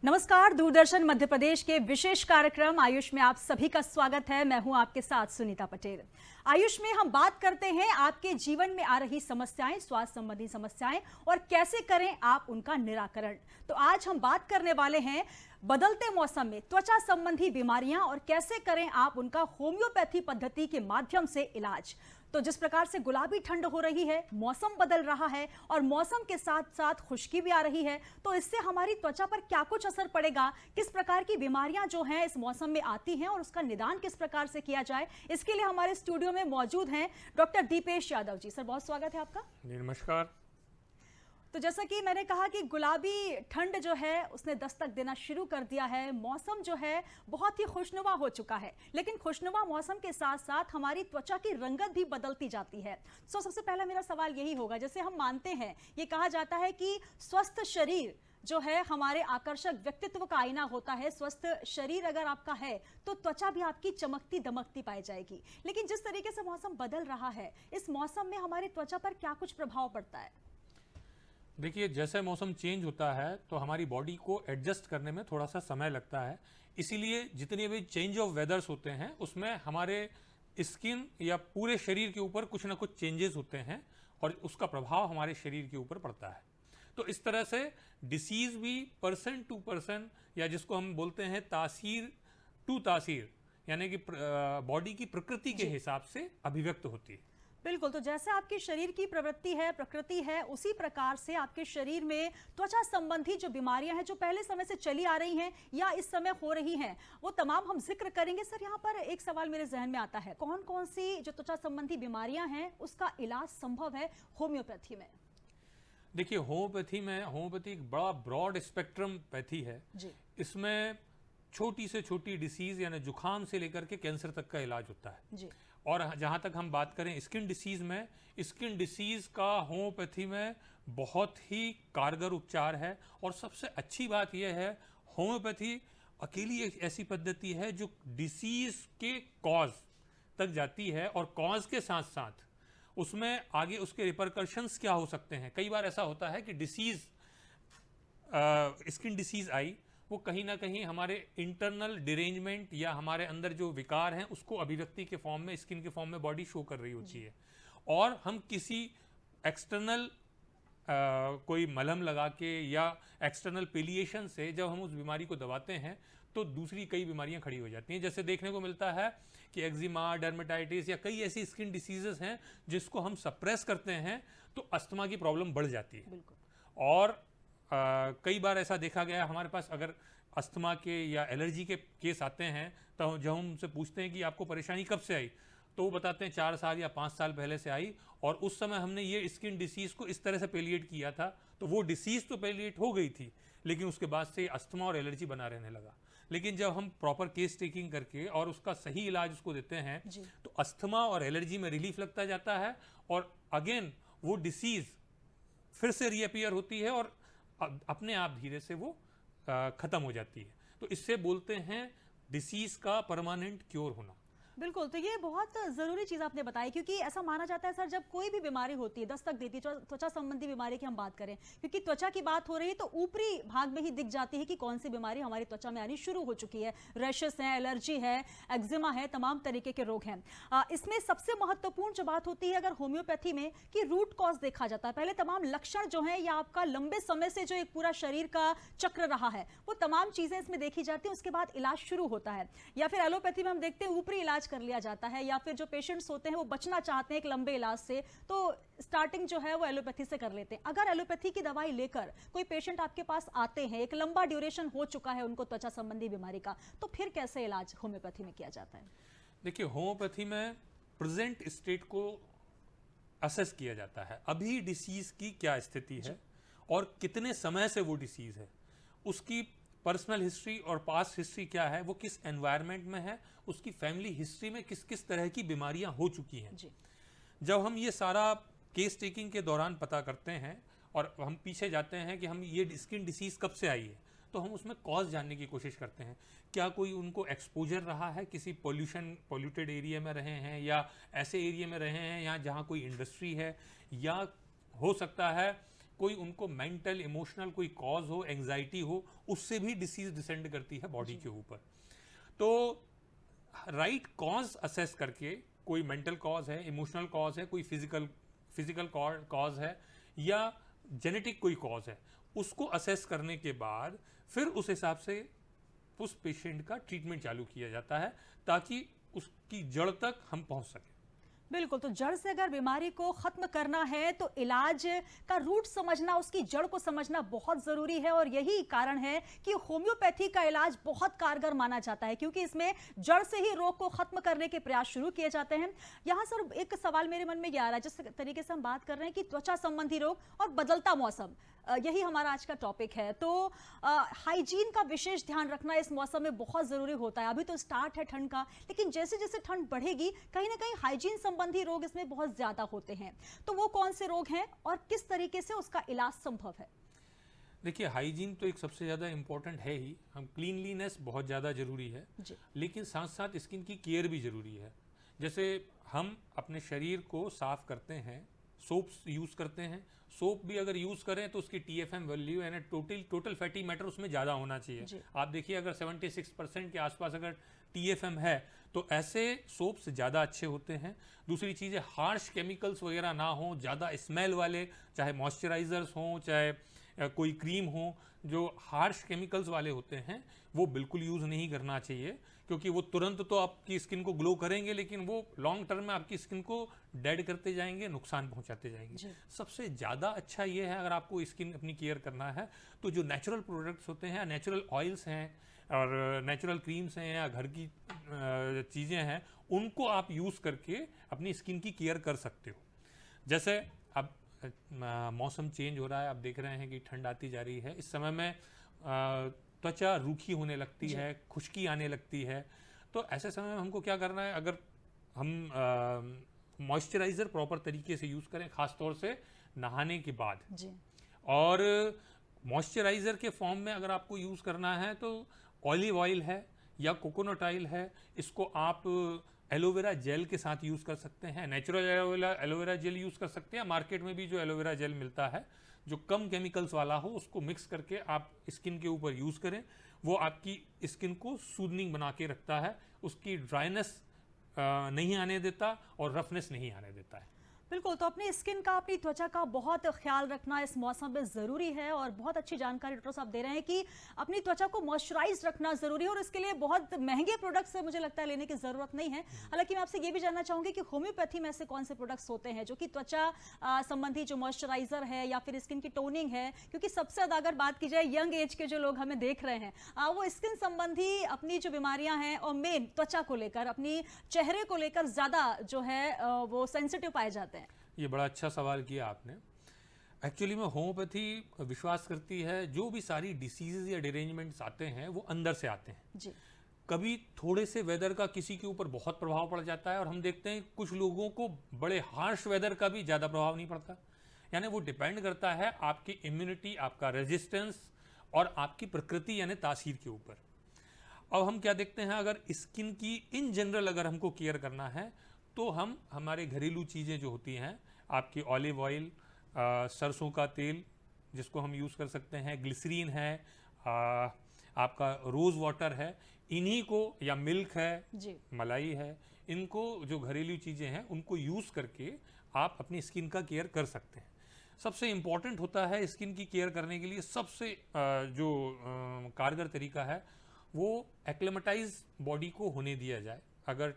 नमस्कार, दूरदर्शन मध्य प्रदेश के विशेष कार्यक्रम आयुष में आप सभी का स्वागत है। मैं हूं आपके साथ सुनीता पटेल। आयुष में हम बात करते हैं आपके जीवन में आ रही समस्याएं, स्वास्थ्य संबंधी समस्याएं और कैसे करें आप उनका निराकरण। तो आज हम बात करने वाले हैं बदलते मौसम में त्वचा संबंधी बीमारियां और कैसे करें आप उनका होम्योपैथी पद्धति के माध्यम से इलाज। तो जिस प्रकार से गुलाबी ठंड हो रही है, मौसम बदल रहा है और मौसम के साथ साथ खुश्की भी आ रही है, तो इससे हमारी त्वचा पर क्या कुछ असर पड़ेगा, किस प्रकार की बीमारियां जो हैं इस मौसम में आती हैं और उसका निदान किस प्रकार से किया जाए, इसके लिए हमारे स्टूडियो में मौजूद हैं डॉक्टर दीपेश यादव जी। सर, बहुत स्वागत है आपका। नमस्कार। तो जैसा कि मैंने कहा कि गुलाबी ठंड जो है उसने दस्तक देना शुरू कर दिया है, मौसम जो है बहुत ही खुशनुमा हो चुका है, लेकिन खुशनुमा मौसम के साथ साथ हमारी त्वचा की रंगत भी बदलती जाती है। तो सबसे पहला मेरा सवाल यही होगा, जैसे हम मानते हैं, ये कहा जाता है कि स्वस्थ शरीर जो है हमारे आकर्षक व्यक्तित्व का आईना होता है। स्वस्थ शरीर अगर आपका है तो त्वचा भी आपकी चमकती दमकती पाई जाएगी। लेकिन जिस तरीके से मौसम बदल रहा है, इस मौसम में हमारी त्वचा पर क्या कुछ प्रभाव पड़ता है? देखिए, जैसे मौसम चेंज होता है तो हमारी बॉडी को एडजस्ट करने में थोड़ा सा समय लगता है। इसीलिए जितने भी चेंज ऑफ वेदर्स होते हैं उसमें हमारे स्किन या पूरे शरीर के ऊपर कुछ ना कुछ चेंजेस होते हैं और उसका प्रभाव हमारे शरीर के ऊपर पड़ता है। तो इस तरह से डिसीज भी पर्सन टू पर्सन, या जिसको हम बोलते हैं तासीर टू तासीर, यानी कि बॉडी की प्रकृति के हिसाब से अभिव्यक्त होती है। बिल्कुल। तो जैसे आपके शरीर की प्रवृत्ति है, प्रकृति है, उसी प्रकार से आपके शरीर में त्वचा संबंधी जो बीमारियां हैं, जो पहले समय से चली आ रही हैं या इस समय हो रही हैं, वो तमाम हम जिक्र करेंगे। सर, यहाँ पर एक सवाल मेरे जहन में आता है, कौन कौन सी जो त्वचा संबंधी बीमारियां हैं उसका इलाज संभव है होम्योपैथी में? देखिए, होम्योपैथी एक बड़ा ब्रॉड स्पेक्ट्रम पैथी है जी। इसमें छोटी से छोटी डिसीज यानी जुखाम से लेकर के कैंसर तक का इलाज होता है जी। और जहाँ तक हम बात करें स्किन डिसीज में, स्किन डिसीज का होम्योपैथी में बहुत ही कारगर उपचार है। और सबसे अच्छी बात यह है, होम्योपैथी अकेली एक ऐसी पद्धति है जो डिसीज के कॉज तक जाती है और कॉज के साथ साथ उसमें आगे उसके रिपरकशंस क्या हो सकते हैं। कई बार ऐसा होता है कि डिसीज स्किन डिसीज आई, वो कहीं ना कहीं हमारे इंटरनल डिरेंजमेंट या हमारे अंदर जो विकार हैं उसको अभिव्यक्ति के फॉर्म में, स्किन के फॉर्म में बॉडी शो कर रही होती है। और हम किसी एक्सटर्नल कोई मलहम लगा के या एक्सटर्नल पेलिएशन से जब हम उस बीमारी को दबाते हैं तो दूसरी कई बीमारियां खड़ी हो जाती हैं। जैसे देखने को मिलता है कि एक्जिमा, डर्मेटाइटिस या कई ऐसी स्किन डिसीजेस हैं जिसको हम सप्रेस करते हैं तो अस्थमा की प्रॉब्लम बढ़ जाती है। और कई बार ऐसा देखा गया हमारे पास, अगर अस्थमा के या एलर्जी के केस आते हैं तो जब हम उनसे पूछते हैं कि आपको परेशानी कब से आई, तो वो बताते हैं 4 साल या 5 साल पहले से आई और उस समय हमने ये स्किन डिसीज को इस तरह से पेलिएट किया था। तो वो डिसीज तो पेलिएट हो गई थी, लेकिन उसके बाद से अस्थमा और एलर्जी बना रहने लगा। लेकिन जब हम प्रॉपर केस टेकिंग करके और उसका सही इलाज उसको देते हैं तो अस्थमा और एलर्जी में रिलीफ लगता जाता है और अगेन वो डिसीज फिर से रीअपियर होती है और अपने आप धीरे से वो खत्म हो जाती है। तो इससे बोलते हैं डिसीज का परमानेंट क्योर होना। बिल्कुल। तो ये बहुत जरूरी चीज आपने बताई, क्योंकि ऐसा माना जाता है सर, जब कोई भी बीमारी होती है, दस्तक देती है, त्वचा संबंधी बीमारी की हम बात करें, क्योंकि त्वचा की बात हो रही है तो ऊपरी भाग में ही दिख जाती है कि कौन सी बीमारी हमारी त्वचा में आनी शुरू हो चुकी है। रैशेस है, एलर्जी है, एक्जिमा है, तमाम तरीके के रोग हैं। इसमें सबसे महत्वपूर्ण जो बात होती है अगर होम्योपैथी में, कि रूट कॉज देखा जाता है। पहले तमाम लक्षण जो है या आपका लंबे समय से जो एक पूरा शरीर का चक्र रहा है, वो तमाम चीजें इसमें देखी जाती है, उसके बाद इलाज शुरू होता है। या फिर एलोपैथी में हम देखते हैं ऊपरी इलाज कर लिया जाता है, या फिर जो पेशेंट्स होते हैं वो बचना चाहते हैं एक लंबे इलाज से, तो स्टार्टिंग जो है वो एलोपैथी से कर लेते हैं। अगर एलोपैथी की दवाई लेकर कोई पेशेंट आपके पास आते हैं, एक लंबा ड्यूरेशन हो चुका है उनको त्वचा संबंधी बीमारी का, तो फिर कैसे इलाज होम्योपैथी में किया जाता है? देखिए, होम्योपैथी में प्रेजेंट स्टेट को असेस किया जाता है, अभी डिसीज की क्या स्थिति है और कितने समय से वो डिसीज है, उसकी पर्सनल हिस्ट्री और पास्ट हिस्ट्री क्या है, वो किस एनवायरनमेंट में है, उसकी फैमिली हिस्ट्री में किस किस तरह की बीमारियां हो चुकी हैं। जब हम ये सारा केस टेकिंग के दौरान पता करते हैं और हम पीछे जाते हैं कि हम ये स्किन डिसीज कब से आई है, तो हम उसमें कॉज जानने की कोशिश करते हैं। क्या कोई उनको एक्सपोजर रहा है, किसी पॉल्यूटेड एरिया में रहे हैं या ऐसे एरिया में रहे हैं यहाँ जहाँ कोई इंडस्ट्री है, या हो सकता है कोई उनको मेंटल इमोशनल कोई कॉज हो, एंजाइटी हो, उससे भी डिसीज डिसेंड करती है बॉडी के ऊपर। तो राइट कॉज असेस करके, कोई मेंटल कॉज है, इमोशनल कॉज है, कोई फिजिकल कॉज है या जेनेटिक कोई कॉज है, उसको असेस करने के बाद फिर उस हिसाब से उस पेशेंट का ट्रीटमेंट चालू किया जाता है ताकि उसकी जड़ तक हम पहुंच सकें। बिल्कुल, तो जड़ से अगर बीमारी को खत्म करना है तो इलाज का रूट समझना, उसकी जड़ को समझना बहुत जरूरी है। और यही कारण है कि होम्योपैथी का इलाज बहुत कारगर माना जाता है, क्योंकि इसमें जड़ से ही रोग को खत्म करने के प्रयास शुरू किए जाते हैं। यहाँ सर एक सवाल मेरे मन में ये आ रहा है, जिस तरीके से हम बात कर रहे हैं कि त्वचा संबंधी रोग और बदलता मौसम, यही हमारा आज का टॉपिक है। तो हाइजीन का विशेष ध्यान रखना इस मौसम में बहुत जरूरी होता है। अभी तो स्टार्ट है ठंड का, लेकिन जैसे जैसे ठंड बढ़ेगी कहीं ना कहीं हाइजीन संबंधी रोग इसमें बहुत ज्यादा होते हैं। तो वो कौन से रोग हैं और किस तरीके से उसका इलाज संभव है? देखिए, हाइजीन तो एक सबसे ज़्यादा इम्पोर्टेंट है ही, हम क्लीनलीनेस बहुत ज़्यादा ज़रूरी है जी। लेकिन साथ साथ स्किन की केयर भी ज़रूरी है। जैसे हम अपने शरीर को साफ करते हैं, सोप्स यूज़ करते हैं, सोप भी अगर यूज़ करें तो उसकी TFM वैल्यू यानी टोटल फैटी मैटर उसमें ज़्यादा होना चाहिए। आप देखिए अगर 76% के आसपास अगर TFM है तो ऐसे सोप्स ज़्यादा अच्छे होते हैं। दूसरी चीज़ है, हार्श केमिकल्स वगैरह ना हो, ज़्यादा स्मेल वाले, चाहे मॉइस्चराइजर्स हों चाहे कोई क्रीम हो, जो हार्श केमिकल्स वाले होते हैं वो बिल्कुल यूज़ नहीं करना चाहिए, क्योंकि वो तुरंत तो आपकी स्किन को ग्लो करेंगे लेकिन वो लॉन्ग टर्म में आपकी स्किन को डेड करते जाएंगे, नुकसान पहुंचाते जाएंगे। सबसे ज़्यादा अच्छा ये है, अगर आपको स्किन अपनी केयर करना है तो जो नेचुरल प्रोडक्ट्स होते हैं, नेचुरल ऑयल्स हैं और नेचुरल क्रीम्स हैं या घर की चीज़ें हैं, उनको आप यूज़ करके अपनी स्किन की केयर कर सकते हो। जैसे अब मौसम चेंज हो रहा है, आप देख रहे हैं कि ठंड आती जा रही है, इस समय में त्वचा रूखी होने लगती है, खुश्की आने लगती है। तो ऐसे समय में हमको क्या करना है, अगर हम मॉइस्चराइज़र प्रॉपर तरीके से यूज़ करें, ख़ास तौर से नहाने के बाद जी। और मॉइस्चराइज़र के फॉर्म में अगर आपको यूज़ करना है तो ऑलिव ऑयल है या कोकोनट ऑयल है, इसको आप एलोवेरा जेल के साथ यूज़ कर सकते हैं। नेचुरल एलोवेरा जेल यूज़ कर सकते हैं, मार्केट में भी जो एलोवेरा जेल मिलता है जो कम केमिकल्स वाला हो, उसको मिक्स करके आप स्किन के ऊपर यूज़ करें। वो आपकी स्किन को सूदनिंग बना के रखता है, उसकी ड्राइनेस नहीं आने देता और रफनेस नहीं आने देता है। बिल्कुल, तो अपनी स्किन का, अपनी त्वचा का बहुत ख्याल रखना इस मौसम में ज़रूरी है। और बहुत अच्छी जानकारी डॉक्टर साहब दे रहे हैं कि अपनी त्वचा को मॉइस्चराइज रखना ज़रूरी है और इसके लिए बहुत महंगे प्रोडक्ट्स मुझे लगता है लेने की ज़रूरत नहीं है। हालांकि मैं आपसे ये भी जानना चाहूँगी कि होम्योपैथी में ऐसे कौन से प्रोडक्ट्स होते हैं जो कि त्वचा संबंधी जो मॉइस्चराइजर है या फिर स्किन की टोनिंग है, क्योंकि सबसे ज़्यादा अगर बात की जाए यंग एज के जो लोग हमें देख रहे हैं, वो स्किन संबंधी अपनी जो बीमारियाँ हैं और मेन त्वचा को लेकर, अपनी चेहरे को लेकर ज़्यादा जो है वो सेंसिटिव पाए जाते हैं। ये बड़ा अच्छा सवाल किया आपने। एक्चुअली में होम्योपैथी विश्वास करती है जो भी सारी डिसीजेज या डिरेंजमेंट्स आते हैं वो अंदर से आते हैं जी। कभी थोड़े से वेदर का किसी के ऊपर बहुत प्रभाव पड़ जाता है और हम देखते हैं कुछ लोगों को बड़े हार्श वेदर का भी ज़्यादा प्रभाव नहीं पड़ता। यानी वो डिपेंड करता है आपकी इम्यूनिटी, आपका रेजिस्टेंस और आपकी प्रकृति यानी तासीर के ऊपर। अब हम क्या देखते हैं, अगर स्किन की इन जनरल अगर हमको केयर करना है तो हम हमारे घरेलू चीज़ें जो होती हैं, आपकी ऑलिव ऑयल, सरसों का तेल जिसको हम यूज़ कर सकते हैं, ग्लिसरीन है, आपका रोज़ वाटर है, इन्हीं को, या मिल्क है जी। मलाई है, इनको जो घरेलू चीज़ें हैं उनको यूज़ करके आप अपनी स्किन का केयर कर सकते हैं। सबसे इम्पॉर्टेंट होता है स्किन की केयर करने के लिए, सबसे जो कारगर तरीका है वो एक्लेमेटाइज बॉडी को होने दिया जाए। अगर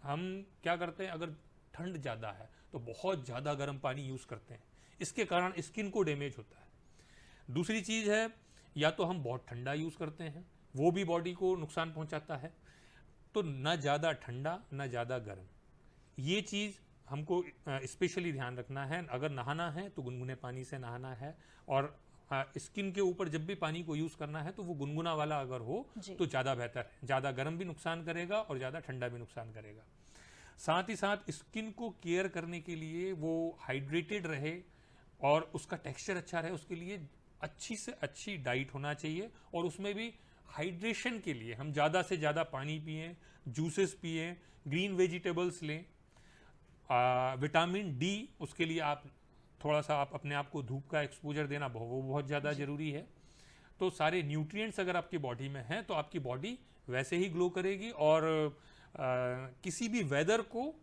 हम क्या करते हैं, अगर ठंड ज़्यादा है तो बहुत ज़्यादा गर्म पानी यूज़ करते हैं, इसके कारण स्किन को डैमेज होता है। दूसरी चीज़ है, या तो हम बहुत ठंडा यूज़ करते हैं, वो भी बॉडी को नुकसान पहुंचाता है। तो ना ज़्यादा ठंडा ना ज़्यादा गर्म, ये चीज़ हमको स्पेशली ध्यान रखना है। अगर नहाना है तो गुनगुने पानी से नहाना है, और स्किन के ऊपर जब भी पानी को यूज़ करना है तो वो गुनगुना वाला अगर हो तो ज़्यादा बेहतर है। ज़्यादा गर्म भी नुकसान करेगा और ज़्यादा ठंडा भी नुकसान करेगा। साथ ही साथ स्किन को केयर करने के लिए वो हाइड्रेटेड रहे और उसका टेक्सचर अच्छा रहे, उसके लिए अच्छी से अच्छी डाइट होना चाहिए। और उसमें भी हाइड्रेशन के लिए हम ज़्यादा से ज़्यादा पानी पिएं, जूसेस पिएं, ग्रीन वेजिटेबल्स लें। विटामिन डी उसके लिए आप थोड़ा सा आप अपने आप को धूप का एक्सपोजर देना वो बहुत ज़्यादा ज़रूरी है। तो सारे न्यूट्रिएंट्स अगर आपकी बॉडी में हैं तो आपकी बॉडी वैसे ही ग्लो करेगी और किसी भी वेदर को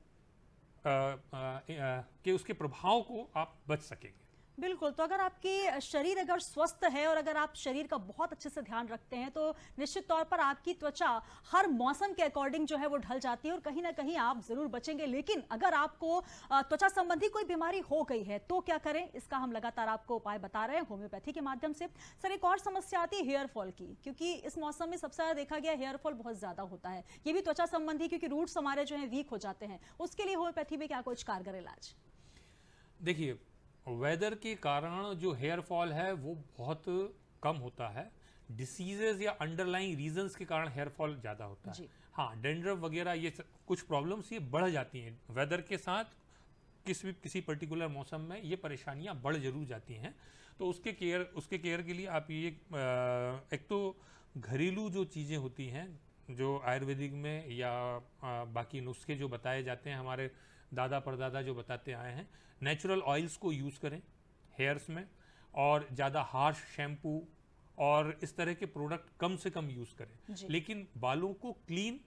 के उसके प्रभाव को आप बच सकेंगे। बिल्कुल। तो अगर आपकी शरीर अगर स्वस्थ है और अगर आप शरीर का बहुत अच्छे से ध्यान रखते हैं तो निश्चित तौर पर आपकी त्वचा हर मौसम के अकॉर्डिंग जो है वो ढल जाती है और कहीं ना कहीं आप जरूर बचेंगे। लेकिन अगर आपको त्वचा संबंधी कोई बीमारी हो गई है तो क्या करें, इसका हम लगातार आपको उपाय बता रहे हैं होम्योपैथी के माध्यम से। सर, एक और समस्या आती है हेयर फॉल की, क्योंकि इस मौसम में सबसे ज्यादा देखा गया हेयर फॉल बहुत ज्यादा होता है। ये भी त्वचा संबंधी, क्योंकि रूट्स हमारे जो है वीक हो जाते हैं। उसके लिए होम्योपैथी में क्या कुछ कारगर इलाज? देखिए, वेदर के कारण जो हेयर फॉल है वो बहुत कम होता है। डिसीजेज या अंडरलाइंग रीजंस के कारण हेयर फॉल ज़्यादा होता है। हाँ, डेंड्रफ वगैरह ये कुछ प्रॉब्लम्स ये बढ़ जाती हैं वेदर के साथ। किसी पर्टिकुलर मौसम में ये परेशानियां बढ़ जरूर जाती हैं। तो उसके केयर के लिए आप ये एक तो घरेलू जो चीज़ें होती हैं जो आयुर्वेदिक में या बाकी नुस्खे जो बताए जाते हैं, हमारे दादा परदादा जो बताते आए हैं, नेचुरल ऑयल्स को यूज़ करें हेयर्स में, और ज़्यादा हार्श शैम्पू और इस तरह के प्रोडक्ट कम से कम यूज़ करें। लेकिन बालों को क्लीन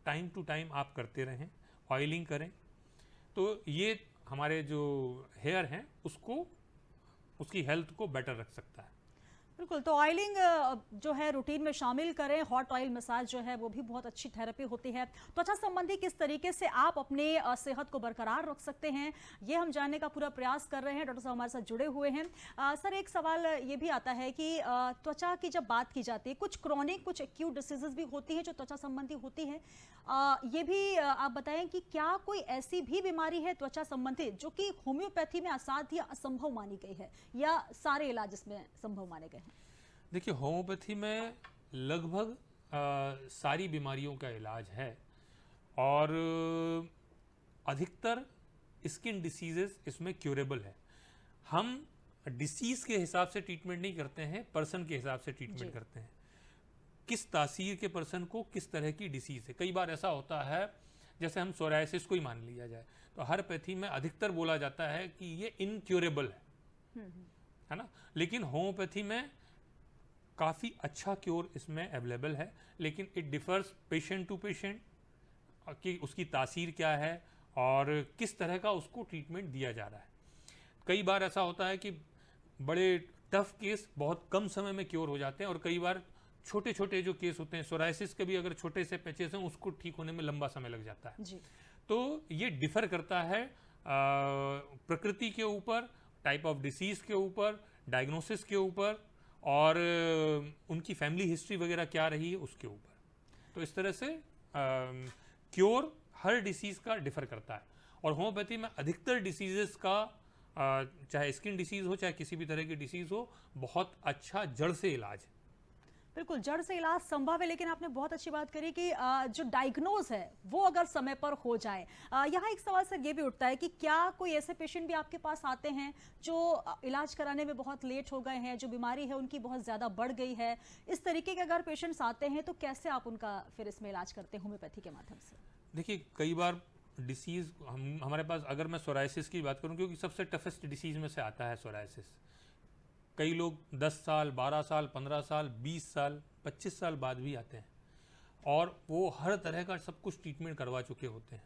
टाइम टू टाइम आप करते रहें, ऑयलिंग करें। तो ये हमारे जो हेयर हैं उसको, उसकी हेल्थ को बेटर रख सकता है। बिल्कुल। तो ऑयलिंग जो है रूटीन में शामिल करें। हॉट ऑयल मसाज जो है वो भी बहुत अच्छी थेरेपी होती है। त्वचा संबंधी किस तरीके से आप अपने सेहत को बरकरार रख सकते हैं, ये हम जानने का पूरा प्रयास कर रहे हैं। डॉक्टर साहब हमारे साथ जुड़े हुए हैं। सर, एक सवाल ये भी आता है कि त्वचा की जब बात की जाती है, कुछ क्रॉनिक कुछ एक्यूट डिसीजेज भी होती हैं जो त्वचा संबंधी होती है। ये भी आप बताएं कि क्या कोई ऐसी भी बीमारी है त्वचा संबंधी जो कि होम्योपैथी में असाध्य या असंभव मानी गई है, या सारे इलाज इसमें संभव माने गए हैं? देखिए, होम्योपैथी में लगभग सारी बीमारियों का इलाज है और अधिकतर स्किन डिसीजेस इसमें क्यूरेबल है। हम डिसीज के हिसाब से ट्रीटमेंट नहीं करते हैं, पर्सन के हिसाब से ट्रीटमेंट करते हैं। किस तासीर के पर्सन को किस तरह की डिसीज है। कई बार ऐसा होता है, जैसे हम सोरायसिस को ही मान लिया जाए, तो हर पैथी में अधिकतर बोला जाता है कि ये इनक्यूरेबल है ना। लेकिन होम्योपैथी में काफ़ी अच्छा क्योर इसमें अवेलेबल है, लेकिन it differs patient to patient कि उसकी तासीर क्या है और किस तरह का उसको ट्रीटमेंट दिया जा रहा है। कई बार ऐसा होता है कि बड़े टफ केस बहुत कम समय में क्योर हो जाते हैं, और कई बार छोटे छोटे जो केस होते हैं, सोरायसिस के भी अगर छोटे से पैचेस हैं उसको ठीक होने में लंबा समय लग जाता है जी। तो ये डिफर करता है प्रकृति के ऊपर, टाइप ऑफ डिसीज के ऊपर, डायग्नोसिस के ऊपर, और उनकी फैमिली हिस्ट्री वगैरह क्या रही है उसके ऊपर। तो इस तरह से क्योर हर डिसीज का डिफर करता है। और होम्योपैथी में अधिकतर डिसीजेस का चाहे स्किन डिसीज हो चाहे किसी भी तरह की डिसीज हो, बहुत अच्छा जड़ से इलाज है। बिल्कुल, जड़ से इलाज संभव है। लेकिन आपने बहुत अच्छी बात करी कि जो डायग्नोज है वो अगर समय पर हो जाए। यहाँ एक सवाल सर ये भी उठता है कि क्या कोई ऐसे पेशेंट भी आपके पास आते हैं जो इलाज कराने में बहुत लेट हो गए हैं, जो बीमारी है उनकी बहुत ज़्यादा बढ़ गई है, इस तरीके के अगर पेशेंट्स आते हैं तो कैसे आप उनका फिर इसमें इलाज करते हैं होम्योपैथी के माध्यम से? देखिए, कई बार डिसीज़ हमारे पास, अगर मैं सोरायसिस की बात करूँ, क्योंकि सबसे टफेस्ट डिसीज़ में से आता है सोरायसिस। कई लोग 10 साल, 12 साल, 15 साल, 20 साल, 25 साल बाद भी आते हैं, और वो हर तरह का सब कुछ ट्रीटमेंट करवा चुके होते हैं।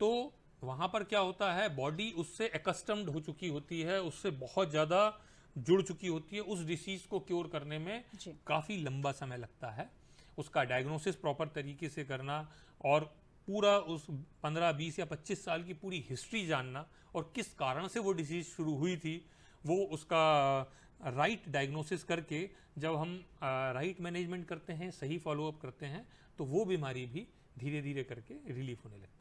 तो वहाँ पर क्या होता है, बॉडी उससे एकस्टम्ड हो चुकी होती है, उससे बहुत ज़्यादा जुड़ चुकी होती है। उस डिसीज़ को क्योर करने में काफ़ी लंबा समय लगता है। उसका डायग्नोसिस प्रॉपर तरीके से करना, और पूरा उस 15, 20 या 25 साल की पूरी हिस्ट्री जानना, और किस कारण से वो डिसीज़ शुरू हुई थी, वो उसका राइट डायग्नोसिस करके जब हम राइट मैनेजमेंट करते हैं, सही फॉलोअप करते हैं, तो वो बीमारी भी धीरे धीरे करके रिलीफ होने लगती है।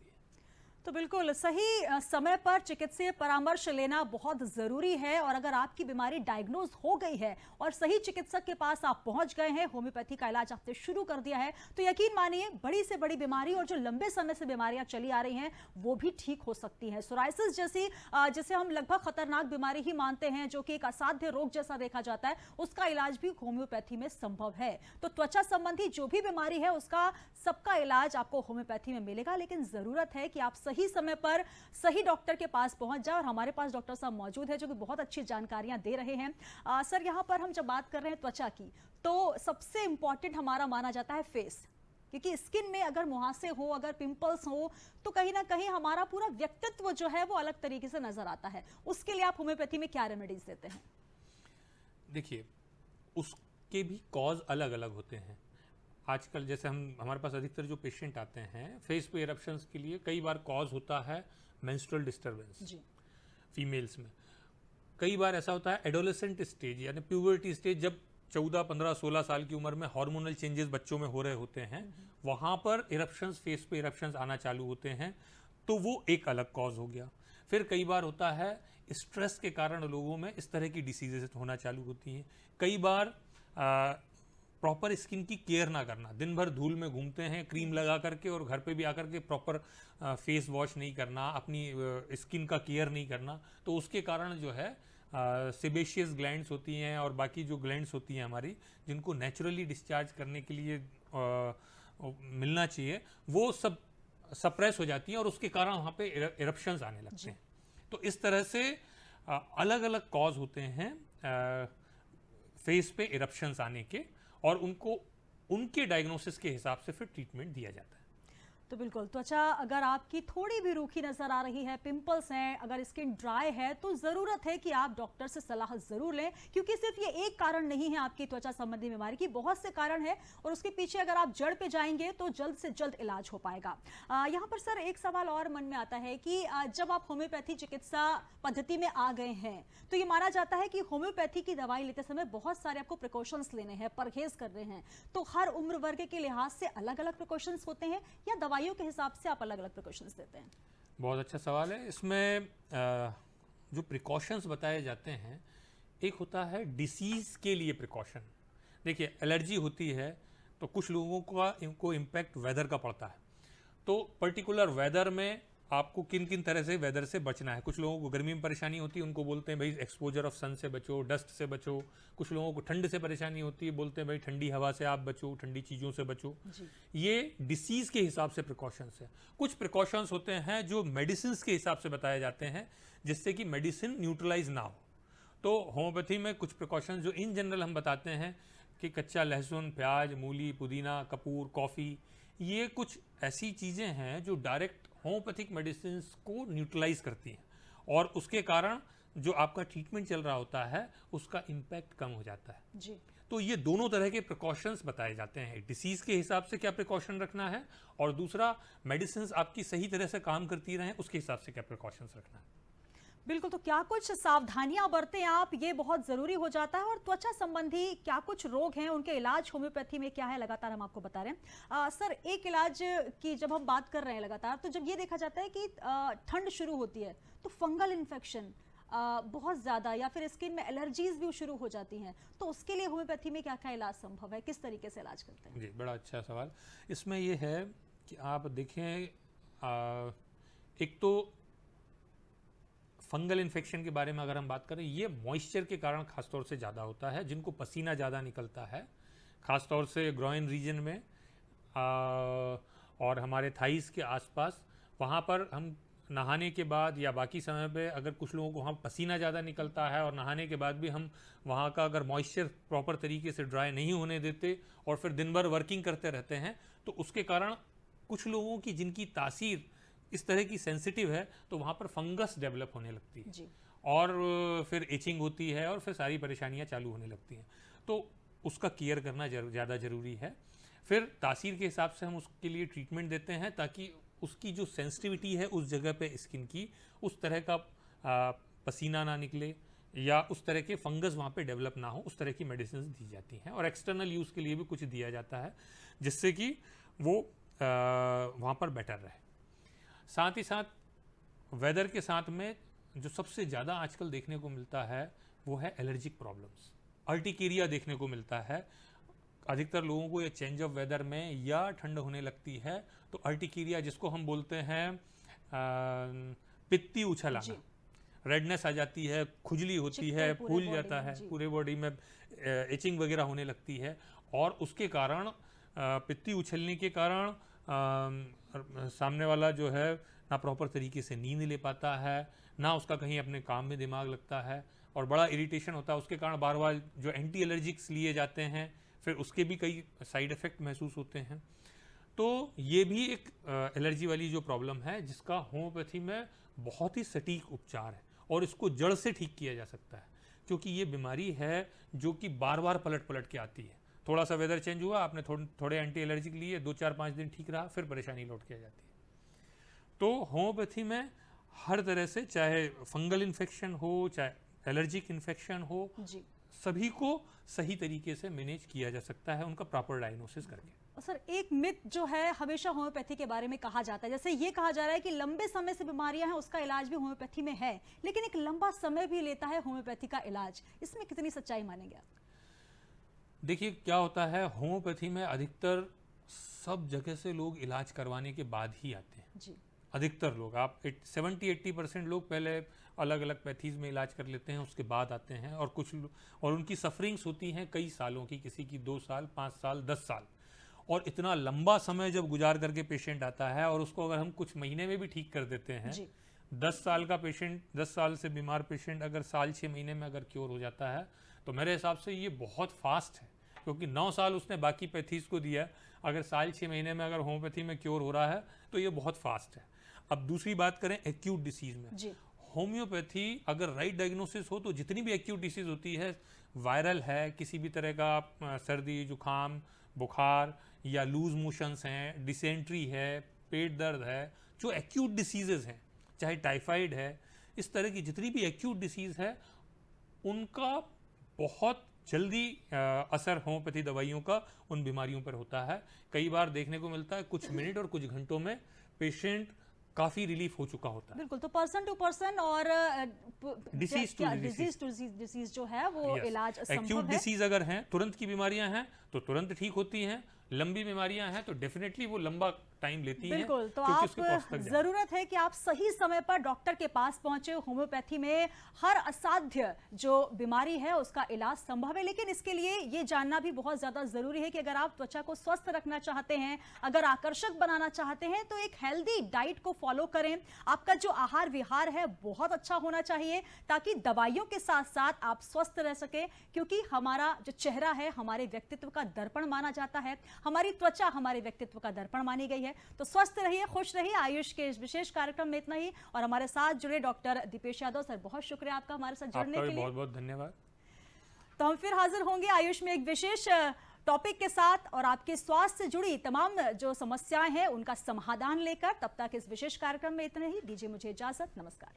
तो बिल्कुल सही समय पर चिकित्सीय परामर्श लेना बहुत ज़रूरी है। और अगर आपकी बीमारी डायग्नोज हो गई है और सही चिकित्सक के पास आप पहुंच गए हैं, होम्योपैथी का इलाज आपने शुरू कर दिया है, तो यकीन मानिए बड़ी से बड़ी बीमारी और जो लंबे समय से बीमारियां चली आ रही हैं वो भी ठीक हो सकती हैं। सोराइसिस जैसी जिसे हम लगभग खतरनाक बीमारी ही मानते हैं, जो कि एक असाध्य रोग जैसा देखा जाता है, उसका इलाज भी होम्योपैथी में संभव है। तो त्वचा संबंधी जो भी बीमारी है उसका सबका इलाज आपको होम्योपैथी में मिलेगा। लेकिन जरूरत है कि आप सही सही समय पर सही डॉक्टर के पास पहुंच जाए। और हमारे पास डॉक्टर साहब मौजूद है जो कि बहुत अच्छी जानकारियां दे रहे हैं। सर, यहाँ पर हम जब बात कर रहे हैं त्वचा की, तो सबसे इंपॉर्टेंट हमारा माना जाता है फेस, क्योंकि स्किन में अगर मुहासे हो, अगर पिंपल्स हो, तो कहीं ना कहीं हमारा पूरा व्यक्तित्व जो है वो अलग तरीके से नजर आता है। उसके लिए आप होम्योपैथी में क्या रेमेडीज देते हैं? देखिए, उसके भी कॉज अलग अलग होते हैं। आजकल जैसे हमारे पास अधिकतर जो पेशेंट आते हैं फेस पे इरप्शंस के लिए, कई बार कॉज होता है मेंस्ट्रुअल डिस्टर्बेंस जी। फीमेल्स में। कई बार ऐसा होता है एडोलेसेंट स्टेज यानी प्यूबर्टी स्टेज, जब 14, 15, 16 साल की उम्र में हार्मोनल चेंजेस बच्चों में हो रहे होते हैं, वहाँ पर इरप्शंस, फेस पे इरप्शंस आना चालू होते हैं, तो वो एक अलग कॉज हो गया। फिर कई बार होता है स्ट्रेस के कारण लोगों में इस तरह की डिसीजेस होना चालू होती हैं। कई बार प्रॉपर स्किन की केयर ना करना, दिन भर धूल में घूमते हैं क्रीम लगा करके, और घर पे भी आकर के प्रॉपर फेस वॉश नहीं करना, अपनी स्किन का केयर नहीं करना, तो उसके कारण जो है सेबेशियस ग्लैंड्स होती हैं और बाकी जो ग्लैंड्स होती हैं हमारी, जिनको नेचुरली डिस्चार्ज करने के लिए मिलना चाहिए, वो सब सप्रेस हो जाती हैं और उसके कारण वहाँ पे इरप्शंस आने लगते हैं। तो इस तरह से अलग अलग कॉज होते हैं फेस पे इरप्शंस आने के, और उनको उनके डायग्नोसिस के हिसाब से फिर ट्रीटमेंट दिया जाता है। तो बिल्कुल, त्वचा अगर आपकी थोड़ी भी रूखी नजर आ रही है, पिंपल्स हैं, अगर स्किन ड्राई है, तो ज़रूरत है कि आप डॉक्टर से सलाह ज़रूर लें, क्योंकि सिर्फ ये एक कारण नहीं है आपकी त्वचा संबंधी बीमारी की, बहुत से कारण है, और उसके पीछे अगर आप जड़ पे जाएंगे तो जल्द से जल्द इलाज हो पाएगा। यहाँ पर सर एक सवाल और मन में आता है कि जब आप होम्योपैथी चिकित्सा पद्धति में आ गए हैं, तो ये माना जाता है कि होम्योपैथी की दवाई लेते समय बहुत सारे आपको प्रिकॉशंस लेने हैं, परहेज करने हैं, तो हर उम्र वर्ग के लिहाज से अलग अलग प्रिकॉशंस होते हैं या दवाइयों के हिसाब से आप अलग अलग प्रिकॉशंस देते हैं? बहुत अच्छा सवाल है। इसमें जो प्रिकॉशंस बताए जाते हैं, एक होता है डिसीज के लिए प्रिकॉशन। देखिए, एलर्जी होती है तो कुछ लोगों को इम्पैक्ट वेदर का पड़ता है, तो पर्टिकुलर वेदर में आपको किन किन तरह से वेदर से बचना है। कुछ लोगों को गर्मी में परेशानी होती है, उनको बोलते हैं भाई एक्सपोजर ऑफ सन से बचो, डस्ट से बचो। कुछ लोगों को ठंड से परेशानी होती है, बोलते हैं भाई ठंडी हवा से आप बचो, ठंडी चीज़ों से बचो। ये डिसीज़ के हिसाब से प्रिकॉशंस है। कुछ प्रिकॉशंस होते हैं जो मेडिसिन के हिसाब से बताए जाते हैं, जिससे कि मेडिसिन न्यूट्रलाइज ना हो। तो होम्योपैथी में कुछ प्रिकॉशंस जो इन जनरल हम बताते हैं कि कच्चा लहसुन, प्याज, मूली, पुदीना, कपूर, कॉफ़ी, ये कुछ ऐसी चीज़ें हैं जो डायरेक्ट होम्योपैथिक मेडिसिन को न्यूट्रलाइज करती हैं, और उसके कारण जो आपका ट्रीटमेंट चल रहा होता है उसका इम्पैक्ट कम हो जाता है जी। तो ये दोनों तरह के प्रिकॉशंस बताए जाते हैं, डिसीज के हिसाब से क्या प्रिकॉशन रखना है, और दूसरा मेडिसिन आपकी सही तरह से काम करती रहें उसके हिसाब से क्या प्रिकॉशंस रखना है। बिल्कुल, तो क्या कुछ सावधानियां बरतें आप, ये बहुत जरूरी हो जाता है। और त्वचा संबंधी क्या कुछ रोग हैं, उनके इलाज होम्योपैथी में क्या है, लगातार हम आपको बता रहे हैं। सर, एक इलाज की जब हम बात कर रहे हैं लगातार, तो जब ये देखा जाता है कि ठंड शुरू होती है तो फंगल इन्फेक्शन बहुत ज़्यादा, या फिर स्किन में एलर्जीज भी शुरू हो जाती हैं, तो उसके लिए होम्योपैथी में क्या क्या इलाज संभव है, किस तरीके से इलाज करते हैं? जी, बड़ा अच्छा सवाल। इसमें यह है कि आप देखें, एक तो फंगल इन्फेक्शन के बारे में अगर हम बात करें, ये मॉइस्चर के कारण खासतौर से ज़्यादा होता है। जिनको पसीना ज़्यादा निकलता है, खासतौर से ग्रॉइन रीजन में और हमारे थाइस के आसपास, वहाँ पर हम नहाने के बाद या बाकी समय पे अगर कुछ लोगों को वहाँ पसीना ज़्यादा निकलता है और नहाने के बाद भी हम वहाँ का अगर मॉइस्चर प्रॉपर तरीके से ड्राई नहीं होने देते और फिर दिन भर वर्किंग करते रहते हैं, तो उसके कारण कुछ लोगों की जिनकी तासीर इस तरह की सेंसिटिव है, तो वहाँ पर फंगस डेवलप होने लगती है जी। और फिर इचिंग होती है और फिर सारी परेशानियाँ चालू होने लगती हैं। तो उसका केयर करना ज़्यादा ज़रूरी है। फिर तासीर के हिसाब से हम उसके लिए ट्रीटमेंट देते हैं, ताकि उसकी जो सेंसिटिविटी है उस जगह पे स्किन की, उस तरह का पसीना ना निकले या उस तरह के फंगस वहाँ पे डेवलप ना हो, उस तरह की मेडिसिन दी जाती हैं। और एक्सटर्नल यूज़ के लिए भी कुछ दिया जाता है, जिससे कि वो वहाँ पर बेटर रहे। साथ ही साथ वेदर के साथ में जो सबसे ज़्यादा आजकल देखने को मिलता है वो है एलर्जिक प्रॉब्लम्स, अर्टिकेरिया देखने को मिलता है। अधिकतर लोगों को ये चेंज ऑफ वेदर में या ठंड होने लगती है तो अर्टिकेरिया, जिसको हम बोलते हैं पित्ती उछल आना, रेडनेस आ जाती है, खुजली होती है, फूल जाता है पूरे बॉडी में, इचिंग वगैरह होने लगती है। और उसके कारण पित्ती उछलने के कारण सामने वाला जो है ना प्रॉपर तरीके से नींद ले पाता है, ना उसका कहीं अपने काम में दिमाग लगता है, और बड़ा इरिटेशन होता है। उसके कारण बार बार जो एंटी एलर्जिक्स लिए जाते हैं, फिर उसके भी कई साइड इफ़ेक्ट महसूस होते हैं। तो ये भी एक एलर्जी वाली जो प्रॉब्लम है, जिसका होम्योपैथी में बहुत ही सटीक उपचार है और इसको जड़ से ठीक किया जा सकता है, क्योंकि ये बीमारी है जो कि बार बार पलट पलट के आती है। थोड़ा सा वेदर चेंज हुआ, आपने थोड़े एंटी एलर्जिक लिए, 2-4-5 दिन ठीक रहा, फिर परेशानी लौट के आ जाती है। तो होम्योपैथी में हर तरह से, चाहे फंगल इन्फेक्शन हो, चाहे एलर्जिक इन्फेक्शन हो, जी सभी को सही तरीके से मैनेज किया जा सकता है, उनका प्रॉपर डायग्नोसिस करके। और सर, एक मिथ जो है हमेशा होम्योपैथी के बारे में कहा जाता है, जैसे ये कहा जा रहा है कि लंबे समय से बीमारियां हैं उसका इलाज भी होम्योपैथी में है, लेकिन एक लंबा समय भी लेता है होम्योपैथी का इलाज। इसमें कितनी सच्चाई मानेंगे आप? देखिए क्या होता है, होम्योपैथी में अधिकतर सब जगह से लोग इलाज करवाने के बाद ही आते हैं। जी अधिकतर लोग, आप 70-80% लोग पहले अलग अलग पैथीज में इलाज कर लेते हैं, उसके बाद आते हैं। और उनकी सफरिंग्स होती हैं कई सालों की, किसी की 2 साल, 5 साल, 10 साल। और इतना लंबा समय जब गुजार करके पेशेंट आता है, और उसको अगर हम कुछ महीने में भी ठीक कर देते हैं, जी 10 साल का पेशेंट, 10 साल से बीमार पेशेंट अगर साल 6 महीने में अगर क्योर हो जाता है, तो मेरे हिसाब से ये बहुत फास्ट है। क्योंकि 9 साल उसने बाकी पैथीज को दिया, अगर साल 6 महीने में अगर होम्योपैथी में क्योर हो रहा है, तो ये बहुत फास्ट है। अब दूसरी बात करें एक्यूट डिसीज में, जी होम्योपैथी अगर राइट डायग्नोसिस हो, तो जितनी भी एक्यूट डिसीज होती है, वायरल है, किसी भी तरह का सर्दी जुकाम बुखार, या लूज मोशंस हैं, डिसेंट्री है, पेट दर्द है, जो एक्यूट डिसीजेज हैं, चाहे टाइफाइड है, इस तरह की जितनी भी एक्यूट डिसीज है, उनका बहुत जल्दी असर होम्योपैथी दवाइयों का उन बीमारियों पर होता है। कई बार देखने को मिलता है कुछ मिनट और कुछ घंटों में पेशेंट काफी रिलीफ हो चुका होता है। बिल्कुल, तो पर्सन टू पर्सन और डिसीज टू डिसीज जो है वो इलाज एक्यूट संभव है। डिसीज अगर हैं, तुरंत की बीमारियां हैं तो तुरंत ठीक होती हैं, लंबी बीमारियां हैं तो डेफिनेटली वो लंबा टाइम लेती हैं, बिल्कुल, तो क्योंकि आप उसके कॉस्ट तक जाना। जरूरत है कि आप सही समय पर डॉक्टर के पास पहुंचे। होम्योपैथी में हर असाध्य जो बीमारी है उसका इलाज संभव है, लेकिन इसके लिए ये जानना भी बहुत ज्यादा जरूरी है कि अगर आप त्वचा को स्वस्थ रखना चाहते हैं, अगर आकर्षक बनाना चाहते हैं, तो एक हेल्दी डाइट को फॉलो करें। आपका जो आहार विहार है बहुत अच्छा होना चाहिए, ताकि दवाइयों के साथ साथ आप स्वस्थ रह सके, क्योंकि हमारा जो चेहरा है हमारे व्यक्तित्व का दर्पण माना जाता है, हमारी त्वचा हमारे व्यक्तित्व का दर्पण मानी गई है। तो स्वस्थ रहिए, खुश रहिए। आयुष के इस विशेष कार्यक्रम में इतना ही, और हमारे साथ जुड़े डॉक्टर दीपेश यादव सर, बहुत शुक्रिया आपका हमारे साथ जुड़ने के लिए। बहुत बहुत धन्यवाद। तो हम फिर हाजिर होंगे आयुष में एक विशेष टॉपिक के साथ, और आपके स्वास्थ्य से जुड़ी तमाम जो समस्याएं हैं उनका समाधान लेकर। तब तक इस विशेष कार्यक्रम में इतना ही, दीजिए मुझे इजाजत, नमस्कार।